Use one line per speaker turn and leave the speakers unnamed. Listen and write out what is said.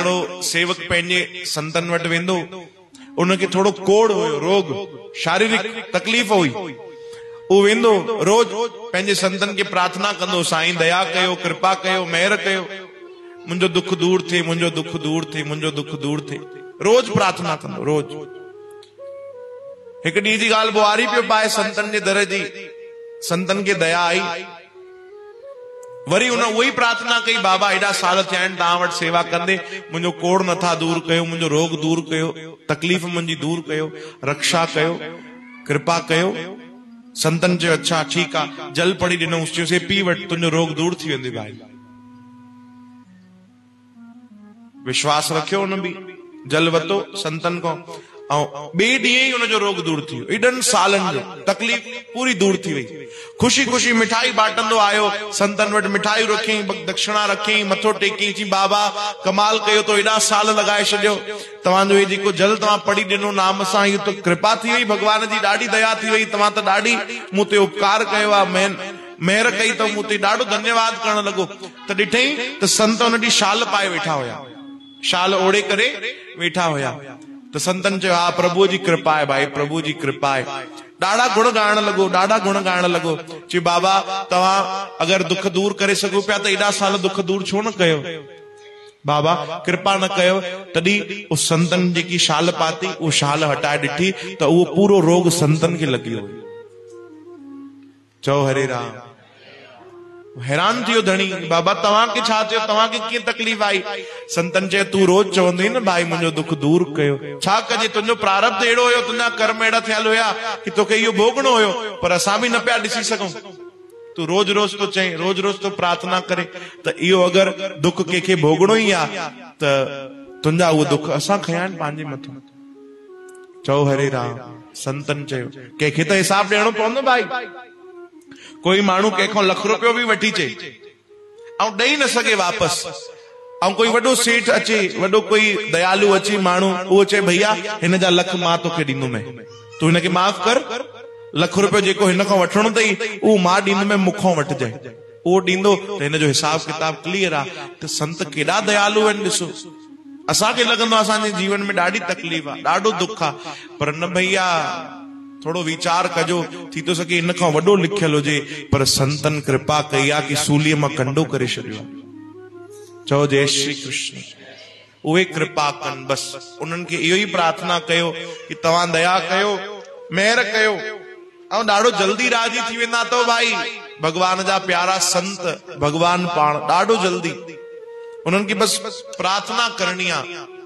हिकिड़ो सेवक पंहिंजे संतन वटि वेंदो, उनखे थोड़ो कोड़ हुयो, रोग शारीरिक तकलीफ़ हुई। वो वेंदो रोज पंहिंजे संतन खे प्रार्थना कंदो, साईं दया कयो, कृपा कयो, मेहर कयो, मुंहिंजो दुख दूर थे, मुंहिंजो दुख दूर थे, मुंहिंजो दुख दूर थे। रोज प्रार्थना कंदो, रोज। हिकु ॾींहं जी ॻाल्हि, बुआरी पियो पाए संतन जे दर जी, संतन खे दया आई, वरी उन उही प्रार्थना कई, बाबा एॾा साल थिया आहिनि तव्हां वटि सेवा कंदे, मुंहिंजो कोड़ नथा दूर कयो, मुंहिंजो रोग दूर कयो, तकलीफ़ मुंहिंजी दूर कयो, रक्षा कयो, कृपा कयो। संतन चयो अच्छा ठीकु आहे, जल पड़ी ॾिनो, चयोसि पी वटि, तुंहिंजो रोग दूर थी वेंदे भाई। विश्वास रखियो, उन बि जल वतो संतन खां, ऐं ॿिए ॾींहं ई उनजो रोग दूर थी वियो। एॾनि सालनि जो तकलीफ़ पूरी दूर थी वई। ख़ुशी ख़ुशी मिठाई बाटंदो आयो, संतन वटि मिठाई रखियईं, दक्षिणा रखियईं, मथो टेकियईं, चई बाबा कमाल कयो तो, एॾा साल लॻाए छॾियो, तव्हांजो हे जेको जल तव्हां पड़ी ॾिनो नाम सां, इहो त कृपा थी वई, भगवान जी ॾाढी दया थी वई, तव्हां त ॾाढी मूं ते उपकार कयो आहे, मेहर कई अथऊं मूं ते, ॾाढो धन्यवाद करण लॻो। त ॾिठईं त संत उन ॾींहुं शाल पाए वेठा हुया, शाल ओढ़े करे वेठा हुया। तो संतन चयो हा प्रभु जी कृपा है भाई, प्रभु जी कृपा है। ॾाढा गुण ॻाइण लॻो, ॾाढा गुण ॻाइण लॻो, चई बाबा तव्हां अगरि दुख दूर करे सघो पिया त एॾा साल दुख दूर छो न कयो, बाबा कृपा न कयो। तॾहिं उस संतन जेकी शाल पाती, उहो शाल हटाए ॾिठी त उहो पूरो रोग संतन खे लॻी वियो। चओ हरे राम। हैरान थियो धणी, बाबा तव्हांखे छा थियो, तव्हांखे कीअं तकलीफ़ आई? संतन चयो तूं रोज चवंदी न भाई मुंहिंजो दुख दूर कयो, छा कजे, तुंहिंजो प्रारब्ध अहिड़ो हुयो, तुंहिंजा कर्म अहिड़ा थियल हुया कि तोखे इहो भोगणो हुयो, पर असां बि न पिया ॾिसी सघूं। तू रोज रोज तो चई, रोज रोज तो प्रार्थना करे, त इहो अगरि दुख कंहिंखे भोगणो ई आहे त तुंहिंजा उहो दुख असां खया आहिनि पंहिंजे मथां। चओ हरे राम। संतन चयो कंहिंखे त हिसाब ॾियणो पवंदो भाई। कोई माण्हू कंहिंखां लख रुपयो बि वठी चे ऐं ॾेई न सघे वापसि, ऐं कोई वॾो सेठ अचे, वॾो कोई दयालु अचे माण्हू, उहो चए भैया हिन जा लख मां तोखे ॾींदुमि, तूं हिनखे माफ़ कर, लख रुपयो जेको हिन खां वठणो अथई उहो मां ॾींदुमि, मूंखां वठिजांइ। उहो ॾींदो त हिन जो हिसाब किताब क्लियर आहे। त संत केॾा दयालु आहिनि ॾिसो। असांखे लॻंदो आहे असांजे जीवन में ॾाढी तकलीफ़ आहे, ॾाढो दुख आहे, पर न भैया थोड़ो वीचार कजो, थी तो सके इन खां वॾो लिखियल हुजे, पर संतन कृपा कई आहे कि सूलीअ मां कंडो करे छॾियो। चओ जय श्री कृष्ण। उहे कृपा कनि, बस उन्हनि खे इहो ई प्रार्थना कयो कि तव्हां दया कयो, मेहर कयो, ऐं ॾाढो जल्दी राजी थी वेंदा तो भाई। भगवान जा प्यारा संत, भगवान पाण ॾाढो जल्दी, उन्हनि खे बस प्रार्थना करणी आहे